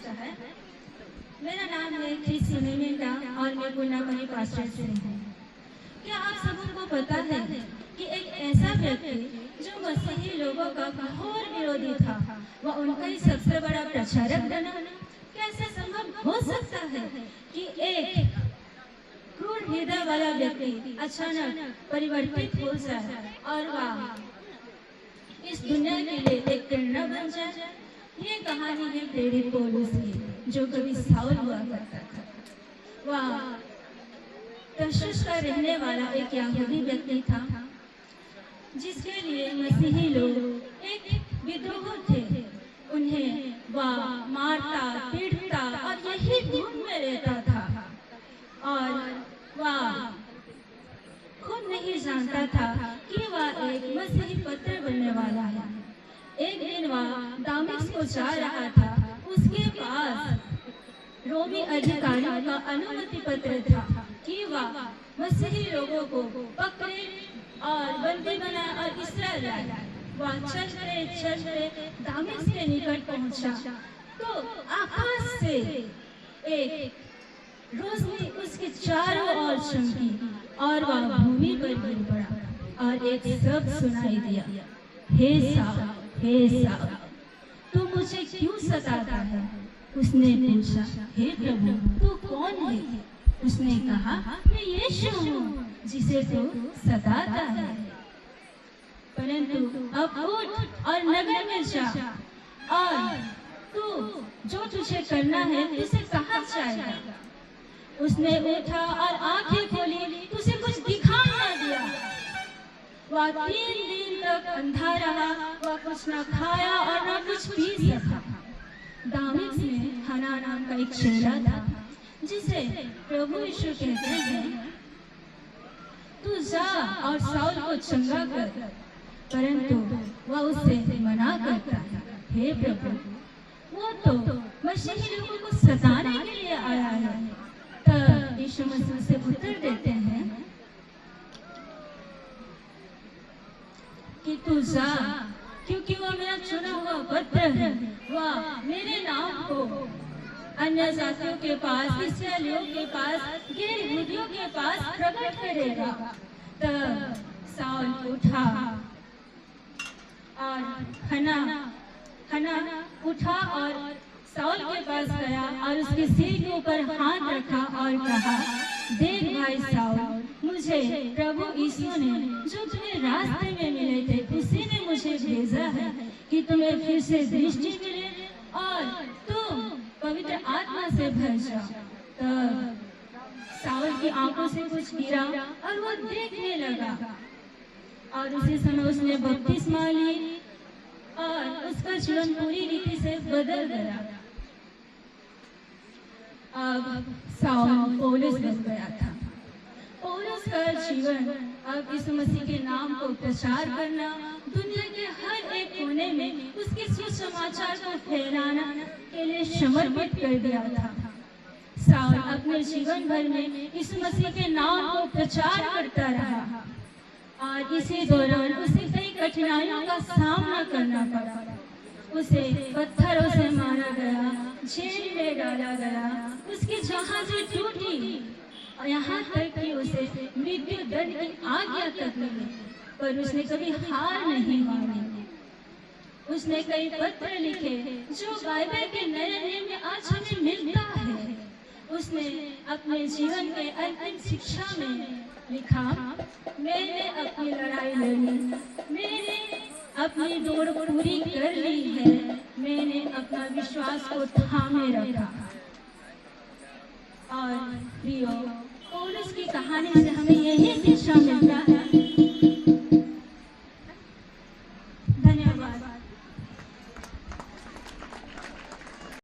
लिखा है। मेरा नाम है क्रिस मिंडा और मैं गुनापनी पास्टर से हूँ। क्या आप सबको पता है कि एक ऐसा व्यक्ति जो मसीही लोगों का घोर विरोधी था, वह उनका ही सबसे बड़ा प्रचारक बना? कैसे संभव हो सकता है कि एक क्रूर हृदय वाला व्यक्ति अचानक परिवर्तित हो जाए और वह इस दुनिया के लिए एक प्रेरणा बन जाए? ये कहानी है प्रेरित पौलुस की, जो कभी साउल हुआ करता था। वह तरसुस का रहने वाला एक यहूदी व्यक्ति था, जिसके लिए मसीही लोग एक विद्रोह थे। उन्हें वह मारता पीटता और यही धुन में रहता था, और वह खुद नहीं जानता था कि वह एक मसीही पत्र बनने वाला है। एक दिन वह दामिश्क को जा रहा था। उसके पास रोमी अधिकारियों का अनुमति पत्र था कि वह मसीही लोगों को पकड़े और बंदी बनाए और इस्राएल लाए। वह चलते चलते दामिश्क के निकट पहुंचा तो आकाश से एक रोशनी उसके चारों ओर चमकी और वह भूमि पर गिर पड़ा और एक शब्द सुनाई दिया, हे साउल, हे साउल, तू मुझे क्यों सताता है? उसने पूछा, हे प्रभु, तू कौन है? उसने कहा, मैं यीशु हूँ जिसे तू सताता है। परंतु अब उठ और नगर में जा, और तू जो तुझे करना है उसे कहा जाएगा। उसने उठा और आंखें खोली, उसे कुछ दिखाई न दिया। वह 3 दिन तक अंधा रहा। वह कुछ न खाया और न कुछ पी सका। दामिश्क में हन्ना नाम का एक चेला था, जिसे प्रभु यीशु कहते हैं, तू जा और साउल को चंगा कर। परंतु वह उससे मना करता है, हे प्रभु, वो तो मसीही लोगों को सताने के लिए आया है। तब यीशु मसीह से उत्तर देते हैं कि तू जा, क्योंकि वो मेरा चुना हुआ पत्र है। वह मेरे नाम को अन्य जातियों के पास, इस्राएलियों के पास, गैर यहूदियों के पास प्रकट करेगा। तब साउल उठा और हन्ना उठा और साउल के पास गया और उसके सिर के ऊपर हाथ रखा और कहा, देख भाई साउल, मुझे प्रभु यीशु ने, जो तुम्हें रास्ते में मिले थे, उसी ने मुझे भेजा है कि तुम्हें फिर से दृष्टि मिले और तुम पवित्र आत्मा से भर जाओ। तब साउल की आंखों से कुछ गिरा और वो देखने लगा, और उसी समय उसने बपतिस्मा ली और उसका जीवन पूरी रीति से बदल गया। अब साउल पौलुस बन गया था। पौलुस का जीवन अब यीशु मसीह के नाम को प्रचार करना, दुनिया के हर एक कोने में उसके सुसमाचार को फैलाना के लिए समर्पित कर दिया था। साउल अपने जीवन भर में यीशु मसीह के नाम को प्रचार करता रहा, और इसी दौरान उसे कई कठिनाइयों का सामना करना पड़ा। उसे पत्थरों से मारा गया, जेल में डाला गया, उसकी जहाजें टूटी, और यहाँ तक कि उसे मृत्यु दंड की आज्ञा तक मिली, पर उसने कभी हार नहीं मानी। उसने कई पत्र लिखे जो बाइबल के नए नियम में आज हमें मिलता है। उसने अपने जीवन के अंतिम शिक्षा में लिखा, मैंने अपनी लड़ाई लड़ी, मैंने अपनी दौड़ पूरी कर ली है, मैंने अपना विश्वास को थामे रखा। और प्रियो, पौलुस की कहानी से हमें यही शिक्षा मिलता है